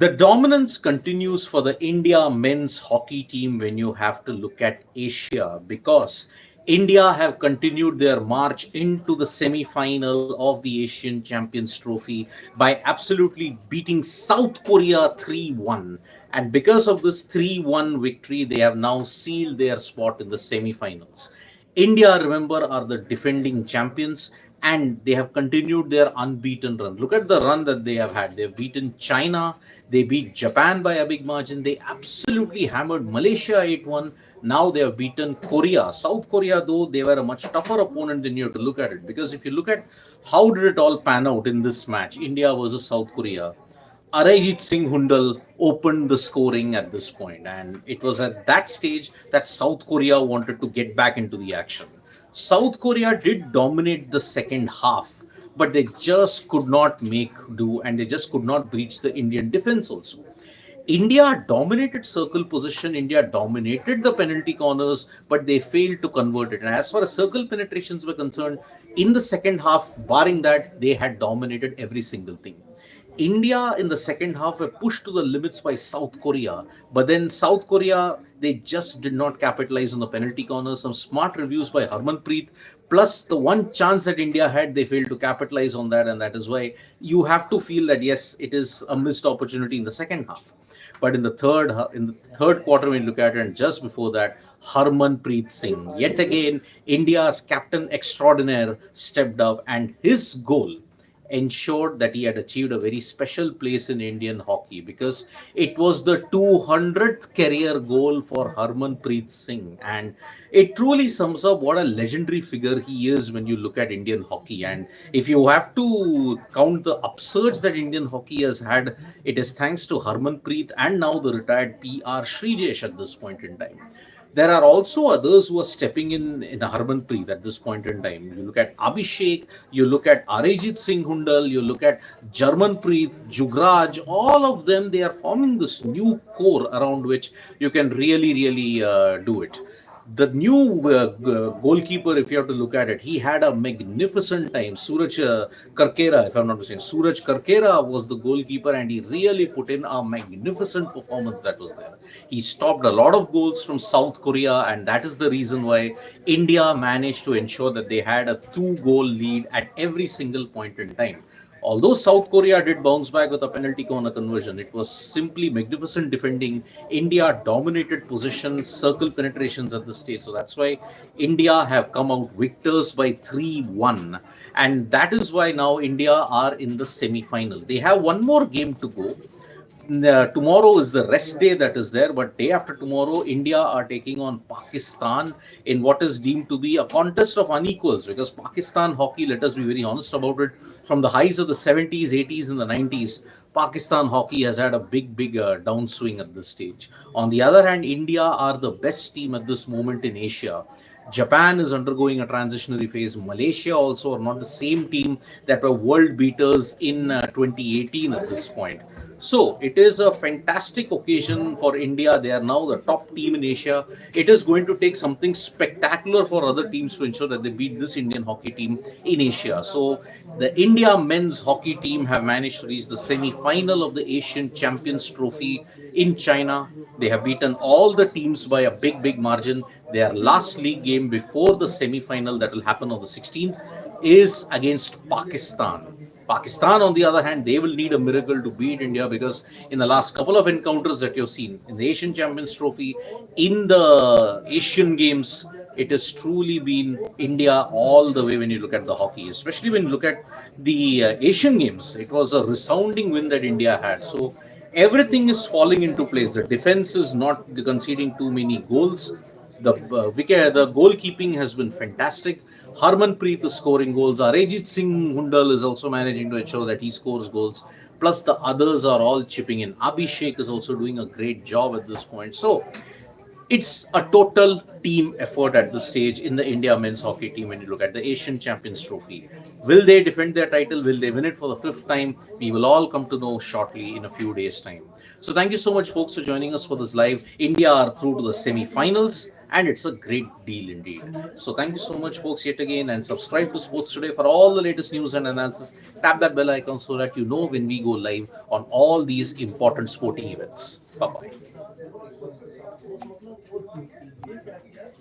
The dominance continues for the India men's hockey team when you have to look at Asia, because India have continued their march into the semi-final of the Asian Champions Trophy by absolutely beating South Korea 3-1. And because of this 3-1 victory, they have now sealed their spot in the semi-finals. India, remember, are the defending champions, and they have continued their unbeaten run. Look at the run that they have had. They've beaten China, they beat Japan by a big margin, they absolutely hammered Malaysia 8-1. Now they have beaten Korea. South Korea, though, they were a much tougher opponent than you have to look at it. Because if you look at how did it all pan out in this match, India versus South Korea, Arajit Singh Hundal opened the scoring at this point, and it was at that stage that South Korea wanted to get back into the action. South Korea did dominate the second half, but they just could not make do, and they just could not breach the Indian defense also. India dominated circle position, India dominated the penalty corners, but they failed to convert it. And as far as circle penetrations were concerned, in the second half, barring that, they had dominated every single thing. India in the second half were pushed to the limits by South Korea, but then South Korea, they just did not capitalize on the penalty corners. Some smart reviews by Harmanpreet, plus the one chance that India had, they failed to capitalize on that, and that is why you have to feel that yes, it is a missed opportunity in the second half. But in the third quarter, when you look at it, and just before that, Harmanpreet Singh, yet again, India's captain extraordinaire, stepped up, and his goal ensured that he had achieved a very special place in Indian hockey, because it was the 200th career goal for Harmanpreet Singh. And it truly sums up what a legendary figure he is when you look at Indian hockey. And if you have to count the upsurge that Indian hockey has had, it is thanks to Harmanpreet and now the retired PR Srijesh at this point in time. There are also others who are stepping in Harmanpreet at this point in time. You look at Abhishek, you look at Arajit Singh Hundal, you look at Jarmanpreet, Jugraj, all of them, they are forming this new core around which you can really do it. The new goalkeeper, if you have to look at it, he had a magnificent time. Suraj Karkera, if I'm not mistaken, Suraj Karkera was the goalkeeper, and he really put in a magnificent performance that was there. He stopped a lot of goals from South Korea, and that is the reason why India managed to ensure that they had a two-goal lead at every single point in time. Although South Korea did bounce back with a penalty corner conversion, it was simply magnificent defending. India dominated possession, circle penetrations at this stage. So that's why India have come out victors by 3-1. And that is why now India are in the semi final. They have one more game to go. Tomorrow is the rest day that is there, but day after tomorrow, India are taking on Pakistan in what is deemed to be a contest of unequals, because Pakistan hockey, let us be very honest about it, from the highs of the 70s, 80s, and the 90s, Pakistan hockey has had a big downswing at this stage. On the other hand, India are the best team at this moment in Asia. Japan is undergoing a transitionary phase. Malaysia also are not the same team that were world beaters in 2018 at this point. So it is a fantastic occasion for India. They are now the top team in Asia. It is going to take something spectacular for other teams to ensure that they beat this Indian hockey team in Asia. So the India men's hockey team have managed to reach the semi-final of the Asian Champions Trophy in China. They have beaten all the teams by a big margin. Their last league game before the semi-final that will happen on the 16th is against Pakistan. Pakistan, on the other hand, they will need a miracle to beat India, because in the last couple of encounters that you've seen in the Asian Champions Trophy, in the Asian Games, it has truly been India all the way when you look at the hockey, especially when you look at the Asian Games. It was a resounding win that India had. So everything is falling into place. The defense is not conceding too many goals. The goalkeeping has been fantastic. Harmanpreet is scoring goals. Arajit Singh Hundal is also managing to ensure that he scores goals. Plus, the others are all chipping in. Abhishek is also doing a great job at this point. So, It's a total team effort at this stage in the India men's hockey team. When you look at the Asian Champions Trophy, will they defend their title? Will they win it for the fifth time? We will all come to know shortly in a few days' time. So, thank you so much, folks, for joining us for this live. India are through to the semi-finals, and it's a great deal indeed. So, thank you so much, folks, yet again, and subscribe to Sports Today for all the latest news and analysis. Tap that bell icon so that you know when we go live on all these important sporting events. Bye bye.